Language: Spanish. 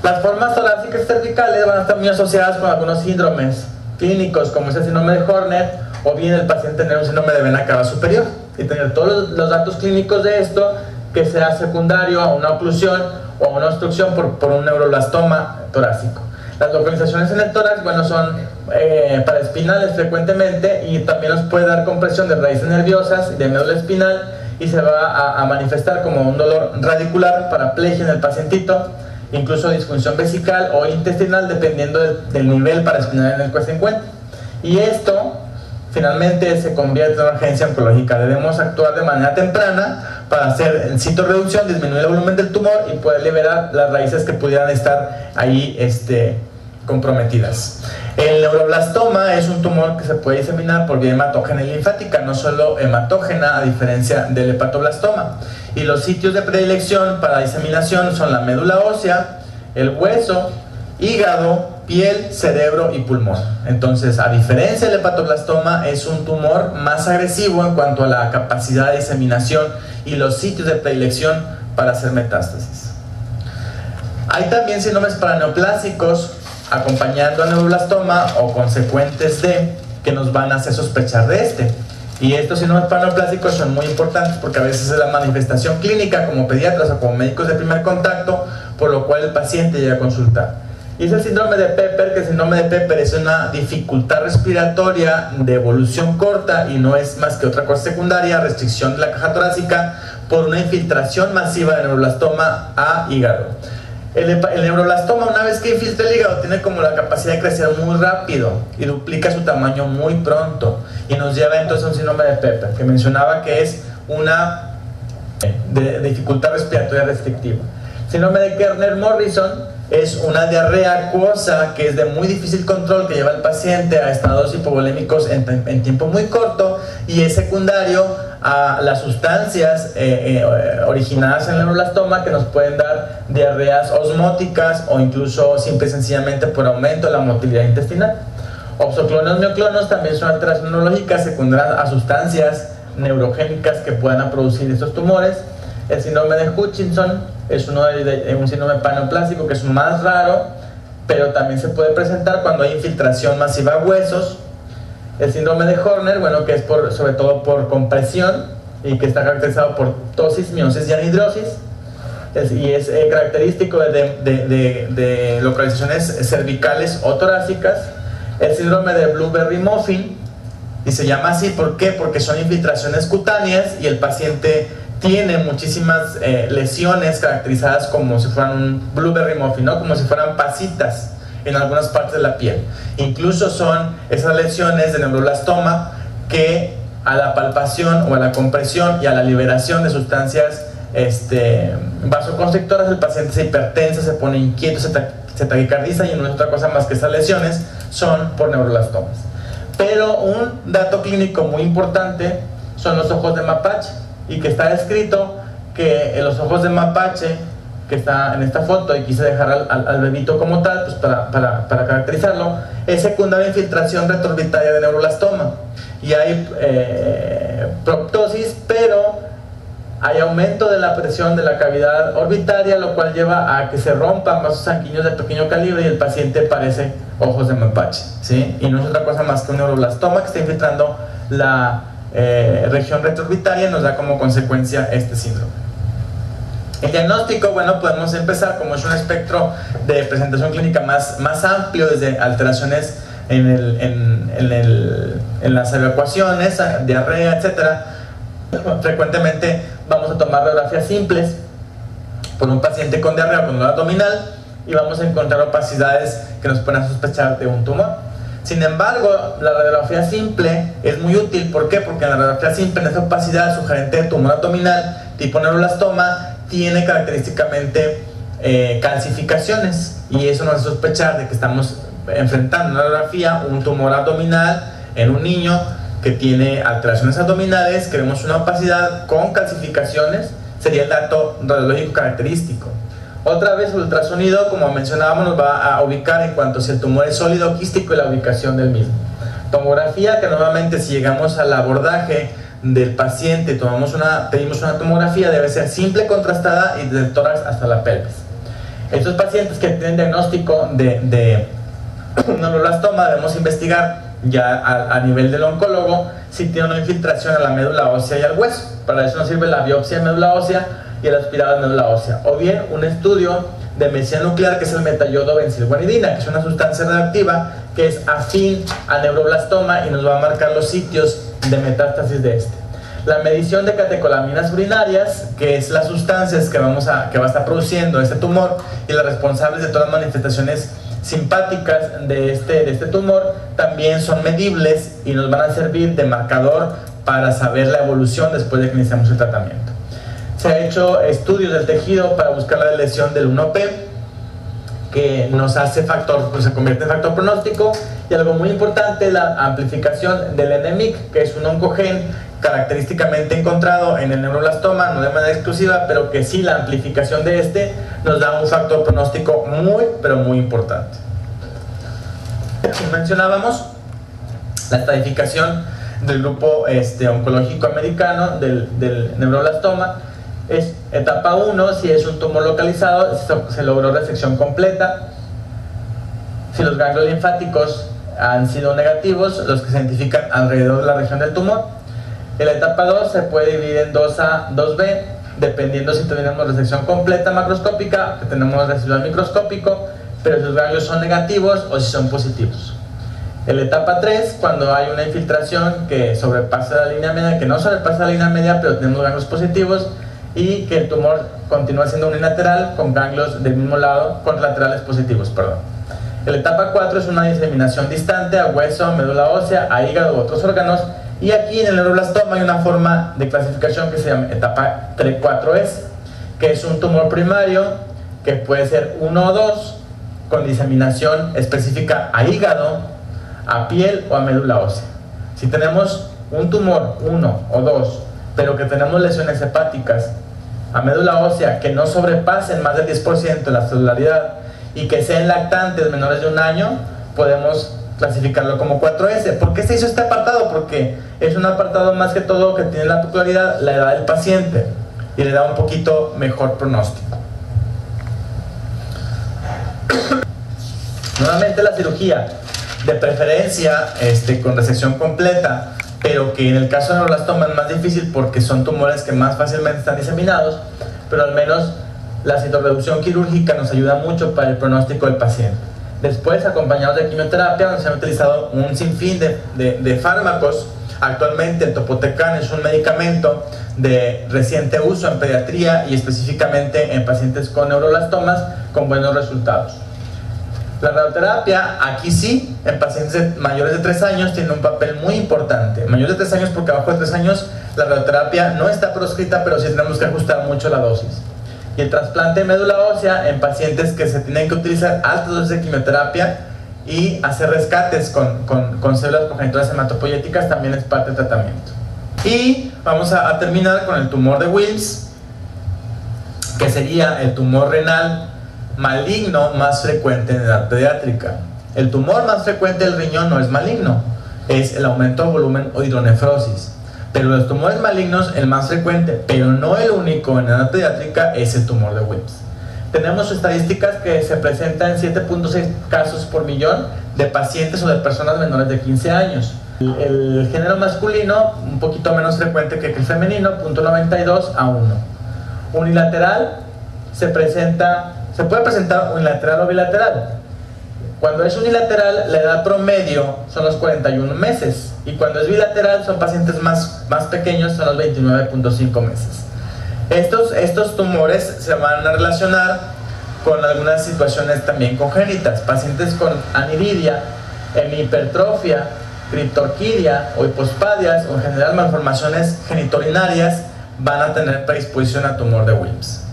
Las formas torácicas cervicales van a estar muy asociadas con algunos síndromes clínicos, como es el síndrome de Horner, o bien el paciente tener un síndrome de vena cava superior, y tener todos los datos clínicos de esto, que sea secundario a una oclusión o a una obstrucción por un neuroblastoma torácico. Las localizaciones en el tórax, bueno, son paraespinales frecuentemente, y también nos puede dar compresión de raíces nerviosas y de médula espinal, y se va a manifestar como un dolor radicular, paraplegia en el pacientito, incluso disfunción vesical o intestinal, dependiendo del nivel paraespinal en el que se encuentre. Y esto finalmente se convierte en una urgencia oncológica. Debemos actuar de manera temprana para hacer citorreducción, disminuir el volumen del tumor y poder liberar las raíces que pudieran estar ahí comprometidas. El neuroblastoma es un tumor que se puede diseminar por vía hematógena y linfática, no solo hematógena, a diferencia del hepatoblastoma. Y los sitios de predilección para diseminación son la médula ósea, el hueso, hígado, piel, cerebro y pulmón. Entonces, a diferencia del hepatoblastoma, es un tumor más agresivo en cuanto a la capacidad de diseminación y los sitios de predilección para hacer metástasis. Hay también síndromes paraneoplásicos acompañando al neuroblastoma o consecuentes de, que nos van a hacer sospechar de este. Y estos síndromes paraneoplásicos son muy importantes porque a veces es la manifestación clínica como pediatras o como médicos de primer contacto, por lo cual el paciente llega a consultar. Y es el síndrome de Pepper, que el síndrome de Pepper es una dificultad respiratoria de evolución corta y no es más que otra cosa secundaria, restricción de la caja torácica por una infiltración masiva de neuroblastoma a hígado. El neuroblastoma, una vez que infiltra el hígado, tiene como la capacidad de crecer muy rápido y duplica su tamaño muy pronto, y nos lleva entonces a un síndrome de Pepper, que mencionaba que es una dificultad respiratoria restrictiva. Síndrome de Kerner-Morrison es una diarrea acuosa que es de muy difícil control, que lleva al paciente a estados hipovolémicos en tiempo muy corto, y es secundario a las sustancias originadas en el neuroblastoma, que nos pueden dar diarreas osmóticas o incluso simple y sencillamente por aumento de la motilidad intestinal. Oxoclonos, mioclonos también son alteraciones neurológicas secundarias a sustancias neurogénicas que puedan producir estos tumores. El síndrome de Hutchinson es un síndrome paraneoplásico que es más raro, pero también se puede presentar cuando hay infiltración masiva a huesos. El síndrome de Horner, bueno, que es sobre todo por compresión y que está caracterizado por ptosis, miosis y anhidrosis, y es característico de localizaciones cervicales o torácicas. El síndrome de Blueberry Muffin, y se llama así, ¿por qué? Porque son infiltraciones cutáneas y el paciente tiene muchísimas lesiones caracterizadas como si fueran un blueberry muffin, ¿no? Como si fueran pasitas en algunas partes de la piel. Incluso son esas lesiones de neuroblastoma que a la palpación o a la compresión y a la liberación de sustancias vasoconstrictoras, el paciente se hipertensa, se pone inquieto, se taquicardiza, y no es otra cosa más que esas lesiones son por neuroblastomas. Pero un dato clínico muy importante son los ojos de mapache, y que está descrito que en los ojos de mapache, que está en esta foto, y quise dejar al bebito como tal, pues para caracterizarlo, es secundaria infiltración retroorbitaria de neuroblastoma, y hay proptosis, pero hay aumento de la presión de la cavidad orbitaria, lo cual lleva a que se rompan vasos sanguíneos de pequeño calibre y el paciente parece ojos de mapache, ¿sí? Y no es otra cosa más que un neuroblastoma que está infiltrando la región retroorbitaria, nos da como consecuencia este síndrome. El diagnóstico, bueno, podemos empezar, como es un espectro de presentación clínica más amplio, desde alteraciones en las evacuaciones, diarrea, etcétera. Frecuentemente vamos a tomar radiografías simples por un paciente con diarrea o con dolor abdominal, y vamos a encontrar opacidades que nos pueden sospechar de un tumor. Sin embargo, la radiografía simple es muy útil. ¿Por qué? Porque en la radiografía simple, en esa opacidad sugerente de tumor abdominal tipo neuroblastoma, tiene característicamente calcificaciones, y eso nos hace sospechar de que estamos enfrentando en la radiografía un tumor abdominal en un niño que tiene alteraciones abdominales, que vemos una opacidad con calcificaciones, sería el dato radiológico característico. Otra vez, el ultrasonido, como mencionábamos, nos va a ubicar en cuanto a si el tumor es sólido o quístico y la ubicación del mismo. Tomografía, que normalmente si llegamos al abordaje del paciente, pedimos una tomografía, debe ser simple, contrastada y del tórax hasta la pelvis. Estos pacientes que tienen diagnóstico de neuroblastoma debemos investigar ya a nivel del oncólogo si tiene una infiltración a la médula ósea y al hueso. Para eso nos sirve la biopsia de médula ósea y el aspirado de médula ósea, o bien un estudio de medicina nuclear, que es el metayodobencilguanidina, que es una sustancia radioactiva que es afín al neuroblastoma y nos va a marcar los sitios de metástasis de este. La medición de catecolaminas urinarias, que es las sustancias que va a estar produciendo este tumor y las responsables de todas las manifestaciones simpáticas de este tumor, también son medibles y nos van a servir de marcador para saber la evolución después de que iniciamos el tratamiento. Se ha hecho estudios del tejido para buscar la lesión del 1P, que nos hace factor, pues se convierte en factor pronóstico, y algo muy importante, la amplificación del NMIC, que es un oncogen característicamente encontrado en el neuroblastoma, no de manera exclusiva, pero que sí la amplificación de este nos da un factor pronóstico muy, pero muy importante. Mencionábamos la estratificación del grupo oncológico americano del neuroblastoma. Es etapa 1, si es un tumor localizado, se logró resección completa. Si los ganglios linfáticos han sido negativos, los que se identifican alrededor de la región del tumor. En la etapa 2 se puede dividir en 2A, 2B, dependiendo si tenemos resección completa macroscópica, que tenemos residual microscópico, pero si los ganglios son negativos o si son positivos. En la etapa 3, cuando hay una infiltración que sobrepasa la línea media, que no sobrepasa la línea media, pero tenemos ganglios positivos, y que el tumor continúa siendo unilateral con ganglios del mismo lado, con laterales positivos, perdón. En la etapa 4 es una diseminación distante a hueso, médula ósea, a hígado u otros órganos, y aquí en el neuroblastoma hay una forma de clasificación que se llama etapa 4S, que es un tumor primario que puede ser 1 o 2, con diseminación específica a hígado, a piel o a médula ósea. Si tenemos un tumor 1 o 2, pero que tenemos lesiones hepáticas a médula ósea que no sobrepasen más del 10% de la celularidad y que sean lactantes menores de un año, podemos clasificarlo como 4S. ¿Por qué se hizo este apartado? Porque es un apartado más que todo que tiene la peculiaridad, la edad del paciente, y le da un poquito mejor pronóstico. Nuevamente la cirugía, de preferencia con resección completa, pero que en el caso de neuroblastoma es más difícil porque son tumores que más fácilmente están diseminados, pero al menos la citorreducción quirúrgica nos ayuda mucho para el pronóstico del paciente. Después, acompañados de quimioterapia, donde se han utilizado un sinfín de fármacos. Actualmente el topotecan es un medicamento de reciente uso en pediatría y específicamente en pacientes con neuroblastomas con buenos resultados. La radioterapia, aquí sí, en pacientes mayores de 3 años tiene un papel muy importante. Mayores de 3 años porque abajo de 3 años la radioterapia no está proscrita, pero sí tenemos que ajustar mucho la dosis. Y el trasplante de médula ósea en pacientes que se tienen que utilizar altas dosis de quimioterapia y hacer rescates con células progenitoras hematopoyéticas también es parte del tratamiento. Y vamos a terminar con el tumor de Wilms, que sería el tumor renal maligno más frecuente en edad pediátrica. El tumor más frecuente del riñón no es maligno, es el aumento de volumen o hidronefrosis. Pero los tumores malignos, el más frecuente, pero no el único en edad pediátrica, es el tumor de Wilms. Tenemos estadísticas que se presentan en 7.6 casos por millón de pacientes o de personas menores de 15 años. El género masculino, un poquito menos frecuente que el femenino, 0.92 a 1. Unilateral, se puede presentar unilateral o bilateral. Cuando es unilateral, la edad promedio son los 41 meses. Y cuando es bilateral, son pacientes más pequeños, son los 29.5 meses. Estos tumores se van a relacionar con algunas situaciones también congénitas. Pacientes con aniridia, hemihipertrofia, criptorquidia o hipospadias o en general malformaciones genitourinarias van a tener predisposición a tumor de Wilms.